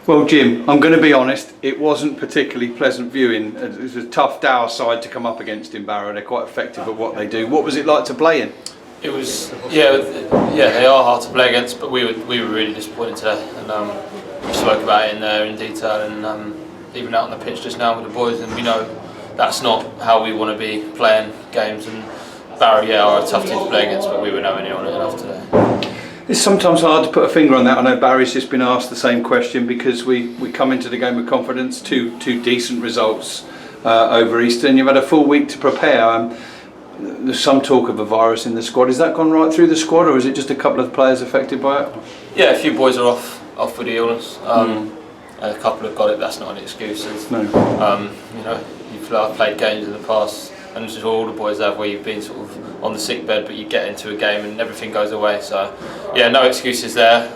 Well, Jim, I'm going to be honest, it wasn't particularly pleasant viewing. It was a tough Dower side to come up against in Barrow. They're quite effective at what they do. What was it like to play in? It was, yeah, they are hard to play against, but we were really disappointed today, and we spoke about it in there in detail, and even out on the pitch just now with the boys, and we know that's not how we want to be playing games. And Barrow, yeah, are a tough team to play against, but we were nowhere near on it enough today. It's sometimes hard to put a finger on that. I know Barry's just been asked the same question because we come into the game with confidence, two decent results over Easter, and you've had a full week to prepare. There's some talk of a virus in the squad. Has that gone right through the squad, or is it just a couple of players affected by it? Yeah, a few boys are off with the illness. A couple have got it. That's not an excuse. No. I've played games in the past, and just all the boys have, where you've been sort of on the sick bed, but you get into a game and everything goes away. So, yeah, no excuses there.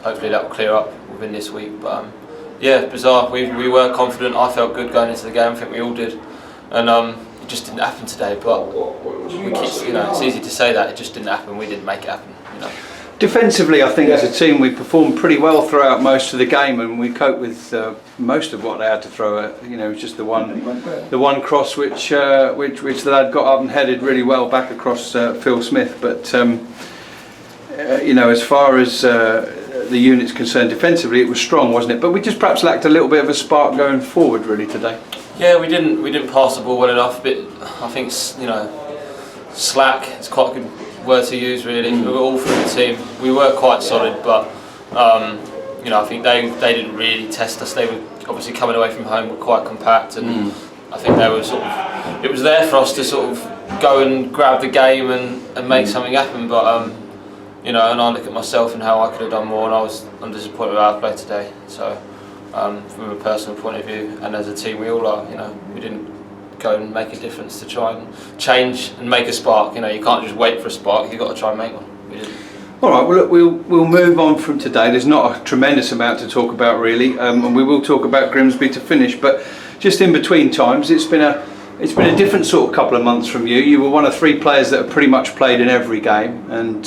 Hopefully that will clear up within this week. But yeah, bizarre. We were confident. I felt good going into the game. I think we all did, and it just didn't happen today. But it's easy to say that it just didn't happen. We didn't make it happen. Defensively, I think as a team we performed pretty well throughout most of the game, and we coped with most of what they had to throw at. It was just the one cross which the lad got up and headed really well back across Phil Smith. But as far as the unit's concerned defensively, it was strong, wasn't it? But we just perhaps lacked a little bit of a spark going forward really today. Yeah, we didn't pass the ball well enough. But I think slack is quite a good word to use really. We were all through the team. We were quite solid, but I think they didn't really test us. They were obviously coming away from home, were quite compact, and I think they were it was there for us to sort of go and grab the game and make something happen. But and I look at myself and how I could have done more, and I'm disappointed with our play today. So from a personal point of view, and as a team, we all are. We didn't go and make a difference to try and change and make a spark. You can't just wait for a spark. You've got to try and make one. We didn't. All right. Well, look, we'll move on from today. There's not a tremendous amount to talk about really, and we will talk about Grimsby to finish. But just in between times, it's been a different sort of couple of months from you. You were one of three players that have pretty much played in every game, and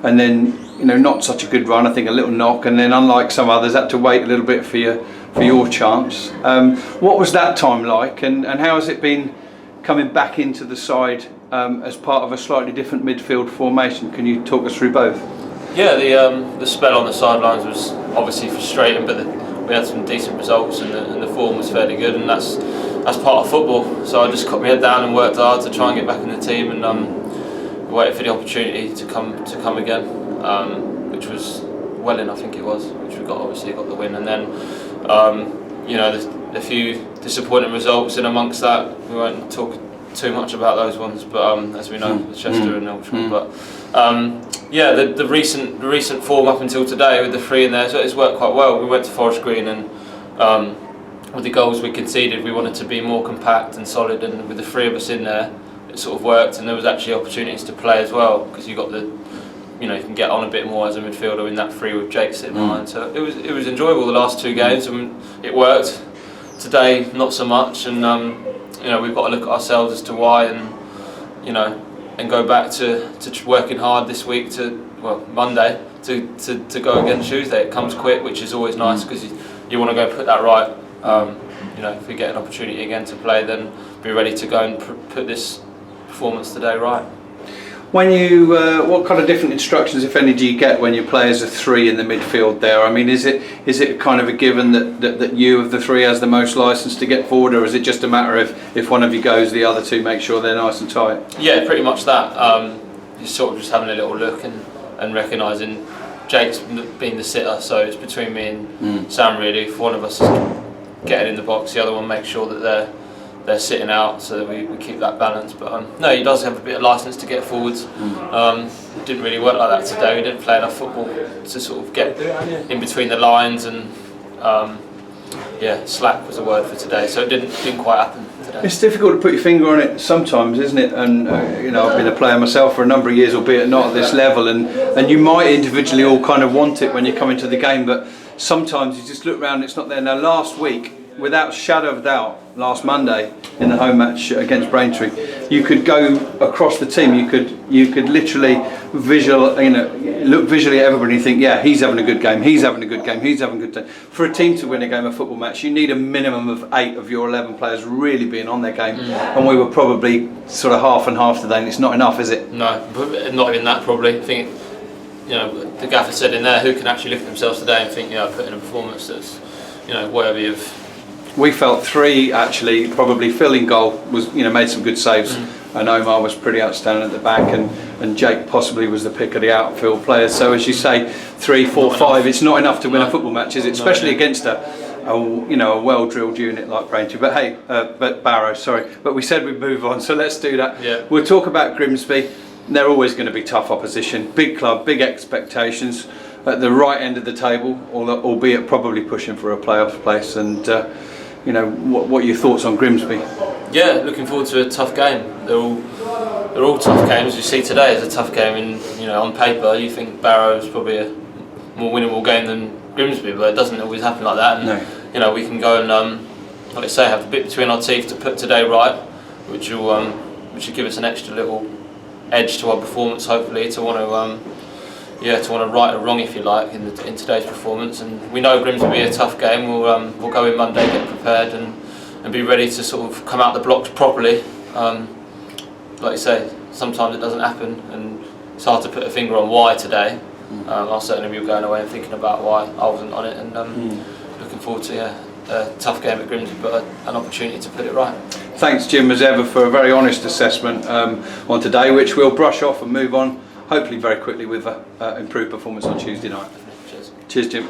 then not such a good run. I think a little knock, and then unlike some others, had to wait a little bit for your chance. What was that time like, and how has it been coming back into the side as part of a slightly different midfield formation? Can you talk us through both? Yeah, the spell on the sidelines was obviously frustrating, but we had some decent results, and the form was fairly good, and that's part of football. So I just cut my head down and worked hard to try and get back in the team, and waited for the opportunity to come again, which was Welling, I think it was, which we obviously got the win, and then the few disappointing results in amongst that. We won't talk too much about those ones, but as we know, Chester and Eltram. But the recent form up until today with the three in there, so it's worked quite well. We went to Forest Green, and with the goals we conceded, we wanted to be more compact and solid, and with the three of us in there, it sort of worked, and there was actually opportunities to play as well, because you got you can get on a bit more as a midfielder in that three with Jake sitting behind. So it was enjoyable the last two games, and it worked. Today, not so much, and we've got to look at ourselves as to why, and go back to working hard this week Monday to go again Tuesday. It comes quick, which is always nice, because you want to go put that right. If we get an opportunity again to play, then be ready to go and put this performance today right. When what kind of different instructions, if any, do you get when you play as a three in the midfield there? I mean, is it kind of a given that you of the three has the most licence to get forward, or is it just a matter of if one of you goes, the other two make sure they're nice and tight? Yeah, pretty much that. You're sort of just having a little look and recognising Jake's being the sitter, so it's between me and Sam really. If one of us is getting in the box, the other one makes sure that they're sitting out, so that we keep that balance. But no, he does have a bit of licence to get forwards. It didn't really work like that today. We didn't play enough football to sort of get in between the lines, and slack was a word for today. So it didn't quite happen today. It's difficult to put your finger on it sometimes, isn't it? And I've been a player myself for a number of years, albeit not at this level, and you might individually all kind of want it when you come into the game, but sometimes you just look around, it's not there. Now last week, without shadow of doubt, last Monday in the home match against Braintree, you could go across the team. You could literally look visually at everybody and think, yeah, he's having a good game. He's having a good game. He's having a good game. For a team to win a game of football match, you need a minimum of 8 of your 11 players really being on their game. And we were probably sort of half and half today, and it's not enough, is it? No, not even that probably. I think, the gaffer said in there, who can actually look at themselves today and think, put in a performance that's, worthy of. We felt 3 actually, probably Phil in goal was, made some good saves, and Omar was pretty outstanding at the back, and Jake possibly was the pick of the outfield players. So as you say, 3, 4, 5, it's not enough to win a football match, is it? Especially against a well-drilled unit like Braintree. But hey, Barrow, sorry. But we said we'd move on, so let's do that. Yeah. We'll talk about Grimsby. They're always going to be tough opposition. Big club, big expectations at the right end of the table, albeit probably pushing for a playoff place. And what are your thoughts on Grimsby? Yeah, looking forward to a tough game. They're all tough games. You see today is a tough game, and on paper you think Barrow's probably a more winnable game than Grimsby, but it doesn't always happen like that. And no. We can go and like I say, have a bit between our teeth to put today right, which will give us an extra little edge to our performance, hopefully, to want to right a wrong, if you like, in today's performance. And we know Grimsby will be a tough game. We'll go in Monday, get prepared, and be ready to sort of come out the blocks properly. Like you say, sometimes it doesn't happen, and it's hard to put a finger on why today. I'll certainly be going away and thinking about why I wasn't on it, and looking forward to a tough game at Grimsby, but an opportunity to put it right. Thanks, Jim, as ever, for a very honest assessment on today, which we'll brush off and move on, hopefully very quickly, with improved performance on Tuesday night. Cheers. Cheers, Jim.